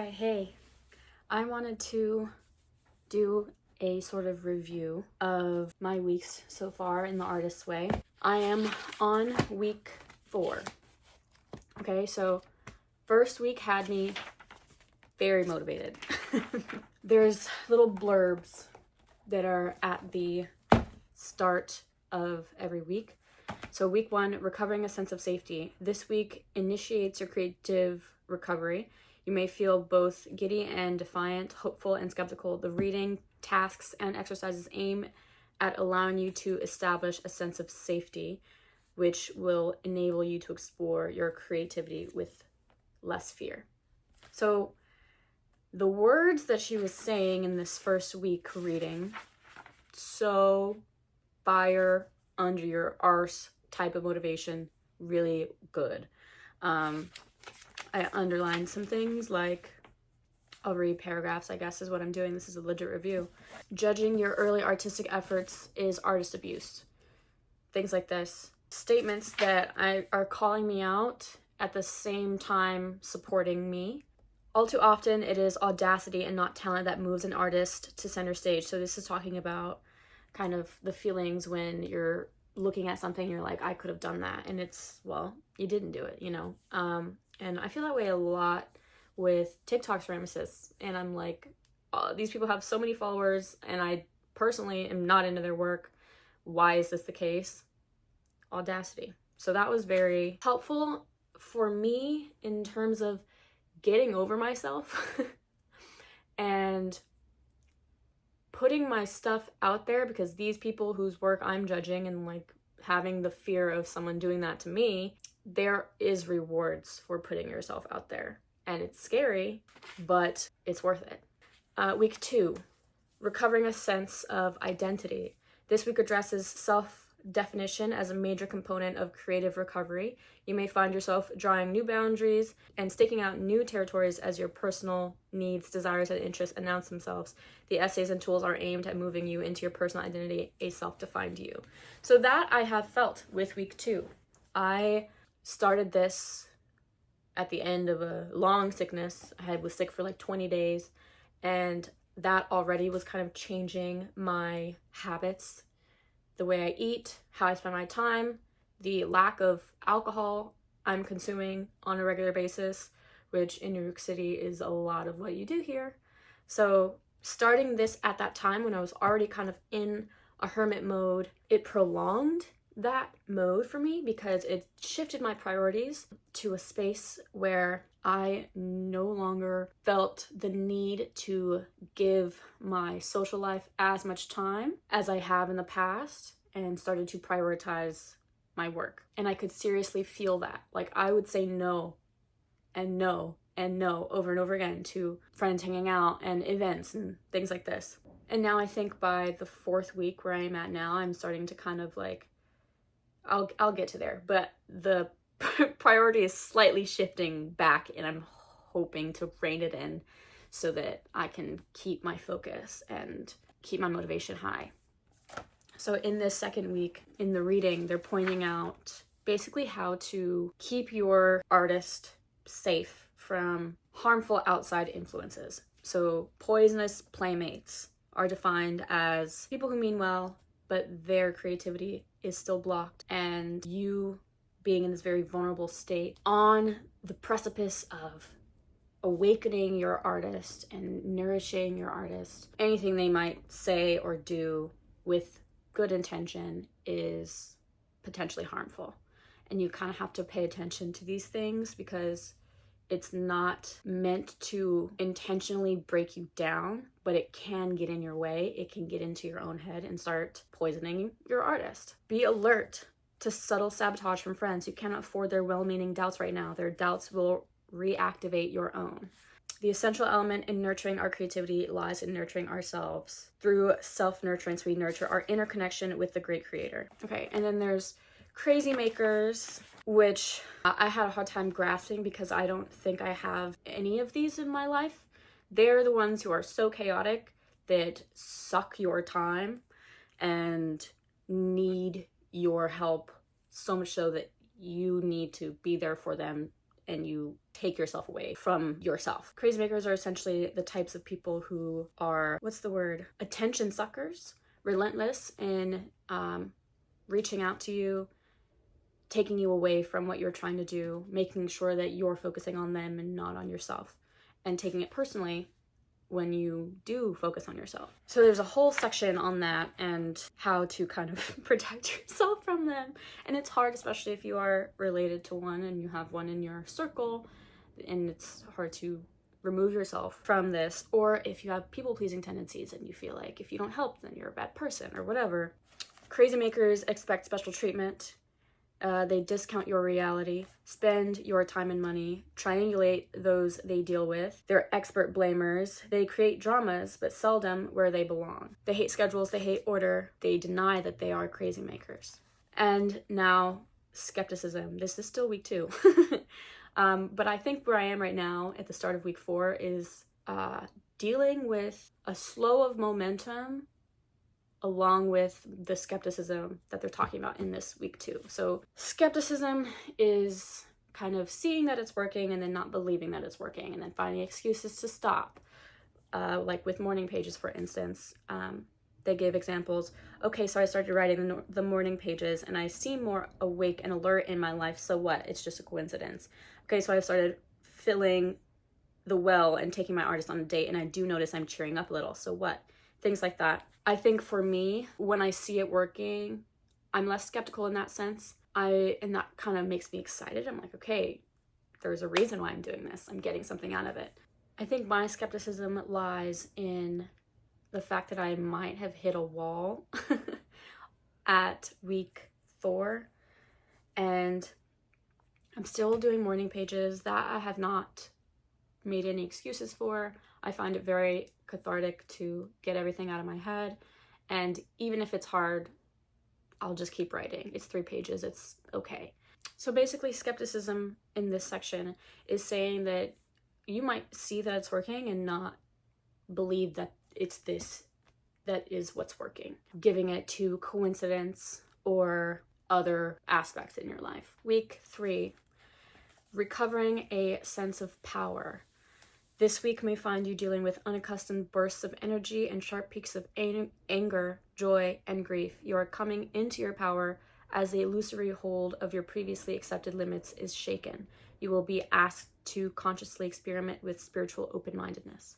Hi, hey. I wanted to do a sort of review of my weeks so far in the Artist's Way. I am on week 4. Okay, so first week had me very motivated. There's little blurbs that are at the start of every week. So week 1, recovering a sense of safety. This week initiates your creative recovery. You may feel both giddy and defiant, hopeful and skeptical. The reading, tasks, and exercises aim at allowing you to establish a sense of safety, which will enable you to explore your creativity with less fear. So the words that she was saying in this first week reading, so fire under your arse type of motivation, really good. I underlined some things, like I'll read paragraphs, I guess is what I'm doing. This is a legit review. Judging your early artistic efforts is artist abuse. Things like this. Statements that are calling me out at the same time supporting me. All too often, it is audacity and not talent that moves an artist to center stage. So this is talking about kind of the feelings when you're looking at something, you're like, I could have done that. And it's, well, you didn't do it, you know? And I feel that way a lot with TikTok ceramists. And I'm like, oh, these people have so many followers and I personally am not into their work. Why is this the case? Audacity. So that was very helpful for me in terms of getting over myself and putting my stuff out there, because these people whose work I'm judging and like having the fear of someone doing that to me, there is rewards for putting yourself out there. And it's scary, but it's worth it. Week 2, recovering a sense of identity. This week addresses self-definition as a major component of creative recovery. You may find yourself drawing new boundaries and staking out new territories as your personal needs, desires, and interests announce themselves. The essays and tools are aimed at moving you into your personal identity, a self-defined you. So that I have felt with week 2. I started this at the end of a long sickness. I was sick for like 20 days, and that already was kind of changing my habits, the way I eat, how I spend my time, the lack of alcohol I'm consuming on a regular basis, which in New York City is a lot of what you do here. So starting this at that time when I was already kind of in a hermit mode, it prolonged that mode for me because it shifted my priorities to a space where I no longer felt the need to give my social life as much time as I have in the past, and started to prioritize my work. And I could seriously feel that. Like I would say no and no and no over and over again to friends hanging out and events and things like this. And now I think by the 4th week where I am at now, I'm starting to kind of like, I'll get to there, but the priority is slightly shifting back, and I'm hoping to rein it in so that I can keep my focus and keep my motivation high. So in this 2nd week, in the reading, they're pointing out basically how to keep your artist safe from harmful outside influences. So poisonous playmates are defined as people who mean well, but their creativity is still blocked, and you being in this very vulnerable state on the precipice of awakening your artist and nourishing your artist. Anything they might say or do with good intention is potentially harmful. And you kind of have to pay attention to these things because it's not meant to intentionally break you down, but it can get in your way. It can get into your own head and start poisoning your artist. Be alert to subtle sabotage from friends. You cannot afford their well-meaning doubts right now. Their doubts will reactivate your own. The essential element in nurturing our creativity lies in nurturing ourselves. Through self-nurturance, we nurture our inner connection with the great creator. Okay, and then there's crazy makers, which I had a hard time grasping because I don't think I have any of these in my life. They're the ones who are so chaotic that suck your time and need your help so much so that you need to be there for them and you take yourself away from yourself. Crazy makers are essentially the types of people who are, attention suckers, relentless in reaching out to you, taking you away from what you're trying to do, making sure that you're focusing on them and not on yourself, and taking it personally when you do focus on yourself. So there's a whole section on that and how to kind of protect yourself from them. And it's hard, especially if you are related to one and you have one in your circle, and it's hard to remove yourself from this. Or if you have people-pleasing tendencies and you feel like if you don't help, then you're a bad person or whatever. Crazy makers expect special treatment. They discount your reality, spend your time and money, triangulate those they deal with. They're expert blamers. They create dramas, but seldom where they belong. They hate schedules, they hate order. They deny that they are crazy makers. And now, skepticism. This is still week 2. But I think where I am right now at the start of week 4 is dealing with a slow of momentum along with the skepticism that they're talking about in this week 2. So skepticism is kind of seeing that it's working and then not believing that it's working and then finding excuses to stop. Like with morning pages, for instance, they gave examples. Okay, so I started writing the morning pages and I seem more awake and alert in my life. So what? It's just a coincidence. Okay, so I started filling the well and taking my artist on a date and I do notice I'm cheering up a little. So what? Things like that. I think for me, when I see it working, I'm less skeptical in that sense. And that kind of makes me excited. I'm like, okay, there's a reason why I'm doing this. I'm getting something out of it. I think my skepticism lies in the fact that I might have hit a wall at week 4. And I'm still doing morning pages that I have not made any excuses for. I find it very cathartic to get everything out of my head, and even if it's hard, I'll just keep writing. It's 3 pages, it's okay. So basically, skepticism in this section is saying that you might see that it's working and not believe that it's this that is what's working, giving it to coincidence or other aspects in your life. Week 3, recovering a sense of power. This week may find you dealing with unaccustomed bursts of energy and sharp peaks of anger, joy, and grief. You are coming into your power as the illusory hold of your previously accepted limits is shaken. You will be asked to consciously experiment with spiritual open-mindedness.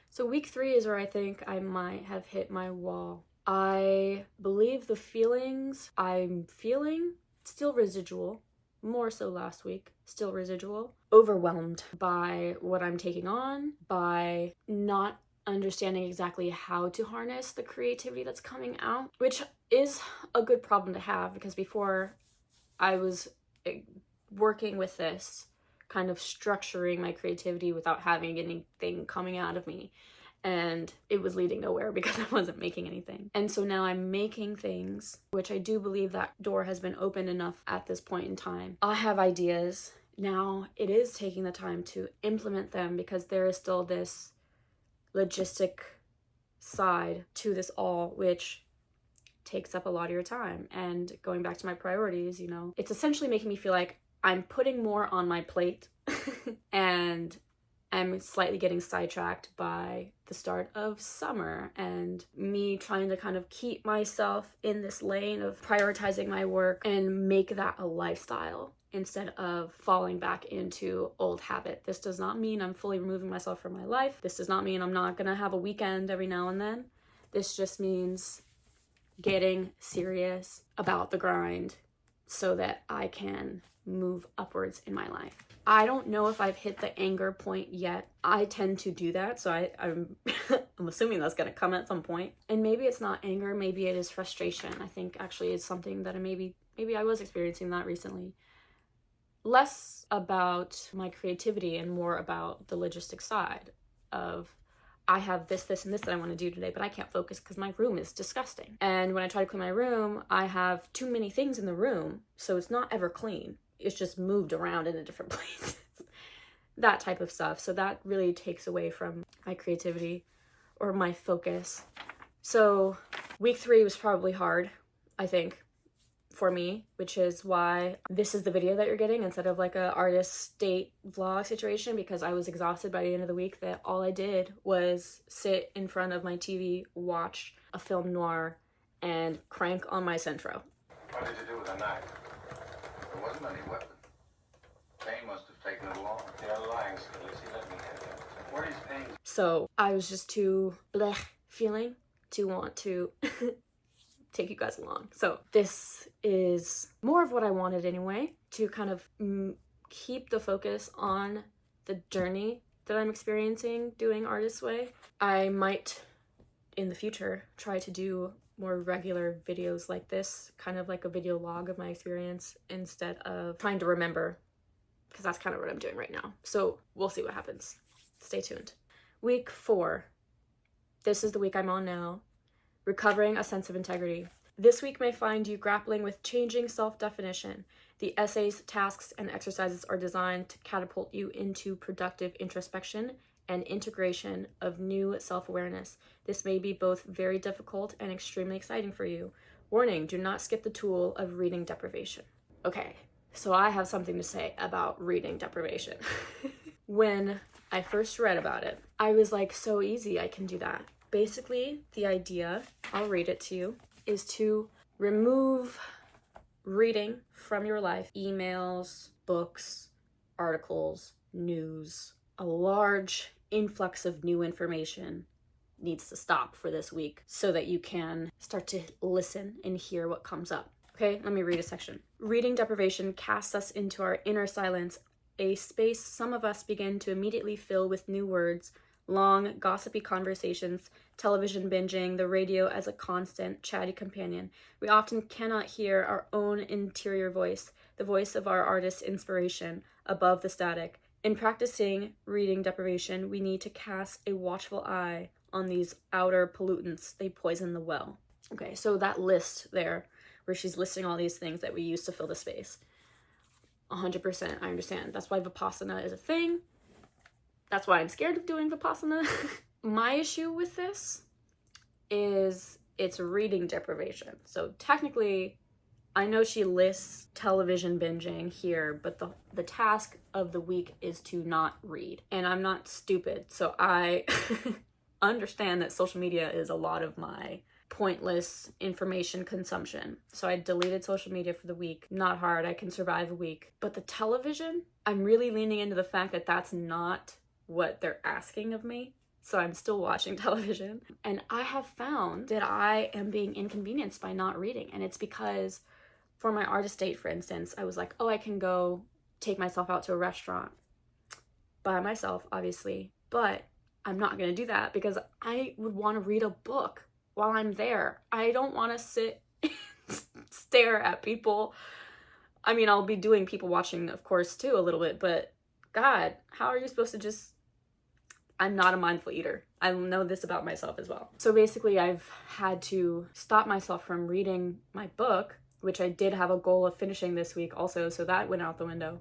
So week 3 is where I think I might have hit my wall. I believe the feelings I'm feeling, still residual, more so last week, still residual, overwhelmed by what I'm taking on, by not understanding exactly how to harness the creativity that's coming out, which is a good problem to have because before I was working with this, kind of structuring my creativity without having anything coming out of me. And it was leading nowhere because I wasn't making anything. And so now I'm making things, which I do believe that door has been opened enough at this point in time. I have ideas. Now it is taking the time to implement them because there is still this logistic side to this all, which takes up a lot of your time. And going back to my priorities, it's essentially making me feel like I'm putting more on my plate and I'm slightly getting sidetracked by the start of summer and me trying to kind of keep myself in this lane of prioritizing my work and make that a lifestyle instead of falling back into old habit. This does not mean I'm fully removing myself from my life. This does not mean I'm not gonna have a weekend every now and then. This just means getting serious about the grind so that I can move upwards in my life. I don't know if I've hit the anger point yet. I tend to do that, so I'm I'm assuming that's gonna come at some point. And maybe it's not anger, maybe it is frustration. I think actually it's something that maybe I was experiencing that recently. Less about my creativity and more about the logistic side of I have this, and this that I want to do today, but I can't focus because my room is disgusting. And when I try to clean my room, I have too many things in the room, so it's not ever clean. It's just moved around in a different places. That type of stuff. So that really takes away from my creativity or my focus. So week 3 was probably hard, I think, for me, which is why this is the video that you're getting instead of like a artist date vlog situation, because I was exhausted by the end of the week that all I did was sit in front of my TV, watch a film noir, and crank on my Centro. What did you do with the knife? There wasn't any weapon. Payne must have taken it along. You're lying, Scalisi. Let me have it. Where is Payne? So I was just too blech feeling to want to take you guys along. So this is more of what I wanted anyway, to kind of keep the focus on the journey that I'm experiencing doing Artist Way. I might in the future try to do more regular videos like this, kind of like a video log of my experience instead of trying to remember, because that's kind of what I'm doing right now. So we'll see what happens. Stay tuned. Week 4. This is the week I'm on now. Recovering a sense of integrity. This week may find you grappling with changing self-definition. The essays, tasks, and exercises are designed to catapult you into productive introspection and integration of new self-awareness. This may be both very difficult and extremely exciting for you. Warning, do not skip the tool of reading deprivation. Okay, so I have something to say about reading deprivation. When I first read about it, I was like, so easy, I can do that. Basically, the idea, I'll read it to you, is to remove reading from your life. Emails, books, articles, news. A large influx of new information needs to stop for this week so that you can start to listen and hear what comes up. Okay, let me read a section. Reading deprivation casts us into our inner silence, a space some of us begin to immediately fill with new words, long, gossipy conversations, television binging, the radio as a constant, chatty companion. We often cannot hear our own interior voice, the voice of our artist's inspiration, above the static. In practicing reading deprivation, we need to cast a watchful eye on these outer pollutants. They poison the well. Okay, so that list there, where she's listing all these things that we use to fill the space. 100%, I understand. That's why Vipassana is a thing. That's why I'm scared of doing Vipassana. My issue with this is it's reading deprivation. So technically, I know she lists television binging here, but the task of the week is to not read. And I'm not stupid, so I understand that social media is a lot of my pointless information consumption. So I deleted social media for the week. Not hard, I can survive a week. But the television, I'm really leaning into the fact that that's not what they're asking of me. So I'm still watching television. And I have found that I am being inconvenienced by not reading. And it's because for my artist date, for instance, I was like, oh, I can go take myself out to a restaurant by myself, obviously. But I'm not going to do that because I would want to read a book while I'm there. I don't want to sit and stare at people. I mean, I'll be doing people watching, of course, too, a little bit. But God, how are you supposed to just... I'm not a mindful eater. I know this about myself as well. So basically, I've had to stop myself from reading my book, which I did have a goal of finishing this week also, so that went out the window.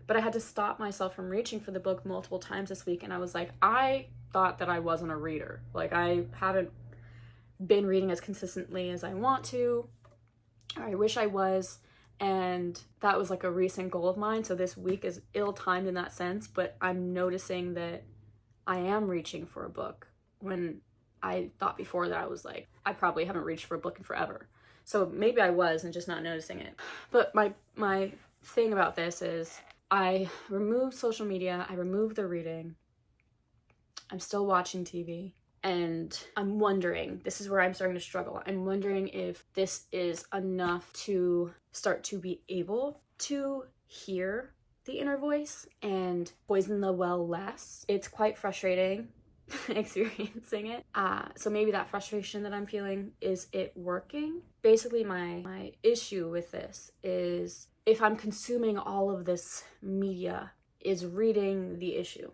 But I had to stop myself from reaching for the book multiple times this week, and I was like, I thought that I wasn't a reader. Like, I haven't been reading as consistently as I want to, or I wish I was, and that was like a recent goal of mine, so this week is ill-timed in that sense, but I'm noticing that I am reaching for a book when I thought before that I was like, I probably haven't reached for a book in forever. So maybe I was and just not noticing it. But my thing about this is I removed social media, I removed the reading, I'm still watching TV, and I'm wondering, this is where I'm starting to struggle, I'm wondering if this is enough to start to be able to hear the inner voice and poison the well less. It's quite frustrating experiencing it. So maybe that frustration that I'm feeling, is it working? Basically, my issue with this is if I'm consuming all of this media, is reading the issue?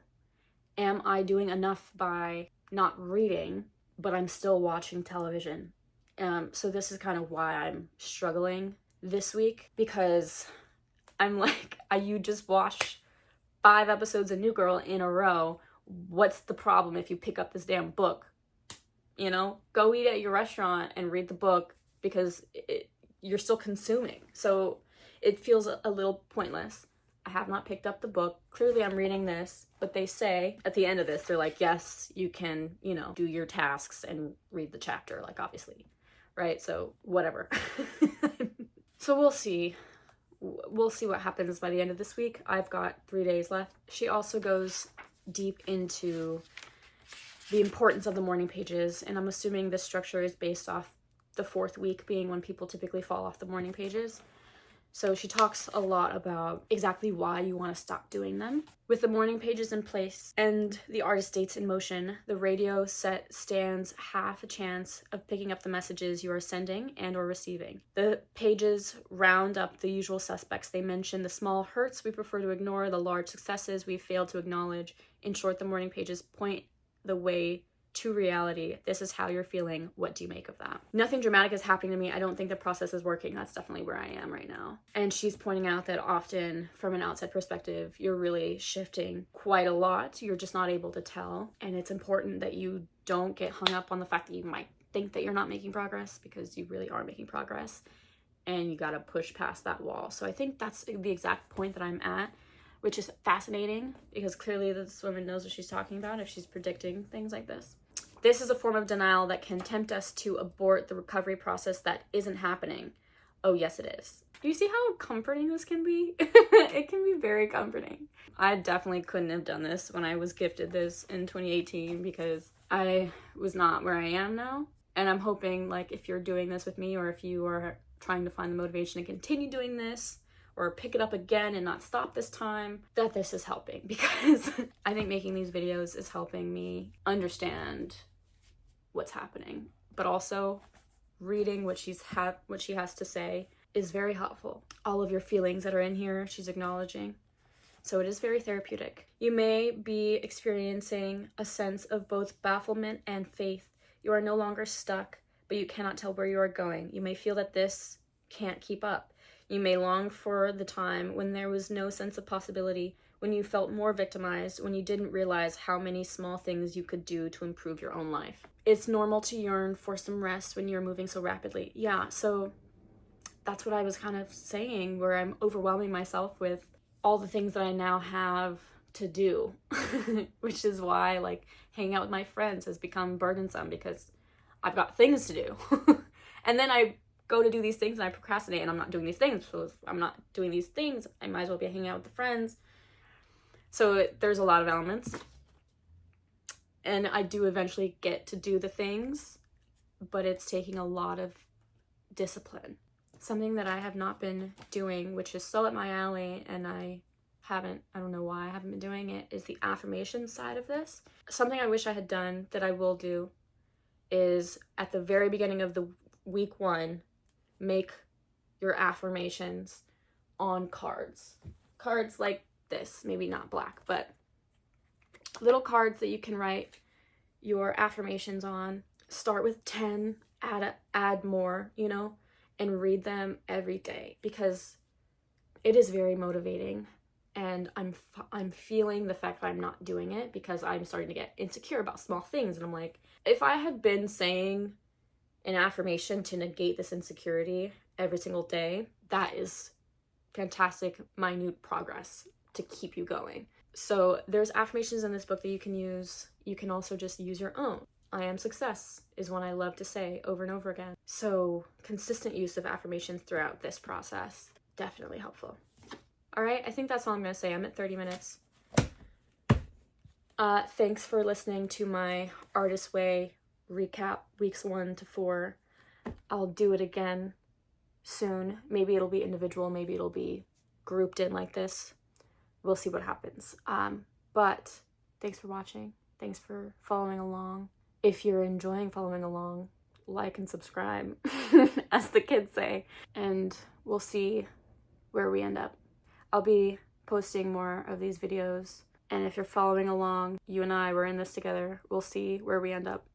Am I doing enough by not reading, but I'm still watching television? So this is kind of why I'm struggling this week, because I'm like, you just watched 5 episodes of New Girl in a row. What's the problem if you pick up this damn book? You know, go eat at your restaurant and read the book, because you're still consuming. So it feels a little pointless. I have not picked up the book. Clearly I'm reading this, but they say at the end of this, they're like, yes, you can, you know, do your tasks and read the chapter, like, obviously, right? So whatever. So we'll see. We'll see what happens by the end of this week. I've got 3 days left. She also goes deep into the importance of the morning pages, and I'm assuming this structure is based off the 4th week being when people typically fall off the morning pages. So she talks a lot about exactly why you want to stop doing them. With the morning pages in place and the artist states in motion, the radio set stands half a chance of picking up the messages you are sending and or receiving. The pages round up the usual suspects. They mention the small hurts we prefer to ignore, the large successes we fail to acknowledge. In short, the morning pages point the way to reality. This is how you're feeling. What do you make of that? Nothing dramatic is happening to me. I don't think the process is working. That's definitely where I am right now. And she's pointing out that often from an outside perspective, you're really shifting quite a lot. You're just not able to tell. And it's important that you don't get hung up on the fact that you might think that you're not making progress, because you really are making progress, and you got to push past that wall. So I think that's the exact point that I'm at, which is fascinating, because clearly this woman knows what she's talking about if she's predicting things like this. This is a form of denial that can tempt us to abort the recovery process that isn't happening. Oh, yes, it is. Do you see how comforting this can be? It can be very comforting. I definitely couldn't have done this when I was gifted this in 2018, because I was not where I am now. And I'm hoping, like, if you're doing this with me, or if you are trying to find the motivation to continue doing this, or pick it up again and not stop this time, that this is helping, because I think making these videos is helping me understand what's happening, but also reading what she has to say is very helpful. All of your feelings that are in here, she's acknowledging. So it is very therapeutic. You may be experiencing a sense of both bafflement and faith. You are no longer stuck, but you cannot tell where you are going. You may feel that this can't keep up. You may long for the time when there was no sense of possibility, when you felt more victimized, when you didn't realize how many small things you could do to improve your own life. It's normal to yearn for some rest when you're moving so rapidly. Yeah, so that's what I was kind of saying, where I'm overwhelming myself with all the things that I now have to do, which is why, like, hanging out with my friends has become burdensome, because I've got things to do. And then I go to do these things and I procrastinate, and I'm not doing these things. So if I'm not doing these things, I might as well be hanging out with the friends. So there's a lot of elements. And I do eventually get to do the things, but it's taking a lot of discipline. Something that I have not been doing, which is so up my alley, and I don't know why I haven't been doing it, is the affirmation side of this. Something I wish I had done that I will do is at the very beginning of the week 1, make your affirmations on cards. Cards like this, maybe not black, but little cards that you can write your affirmations on. Start with 10, add more, you know, and read them every day, because it is very motivating. And I'm feeling the fact that I'm not doing it, because I'm starting to get insecure about small things. And I'm like, if I had been saying an affirmation to negate this insecurity every single day, that is fantastic, minute progress to keep you going. So there's affirmations in this book that you can use. You can also just use your own. I am success is one I love to say over and over again. So consistent use of affirmations throughout this process, definitely helpful. All right, I think that's all I'm going to say. I'm at 30 minutes. Thanks for listening to my Artist Way recap, weeks 1 to 4. I'll do it again soon. Maybe it'll be individual, maybe it'll be grouped in like this. We'll see what happens. But thanks for watching. Thanks for following along. If you're enjoying following along, like and subscribe, as the kids say. And we'll see where we end up. I'll be posting more of these videos. And if you're following along, you and I, we're in this together. We'll see where we end up.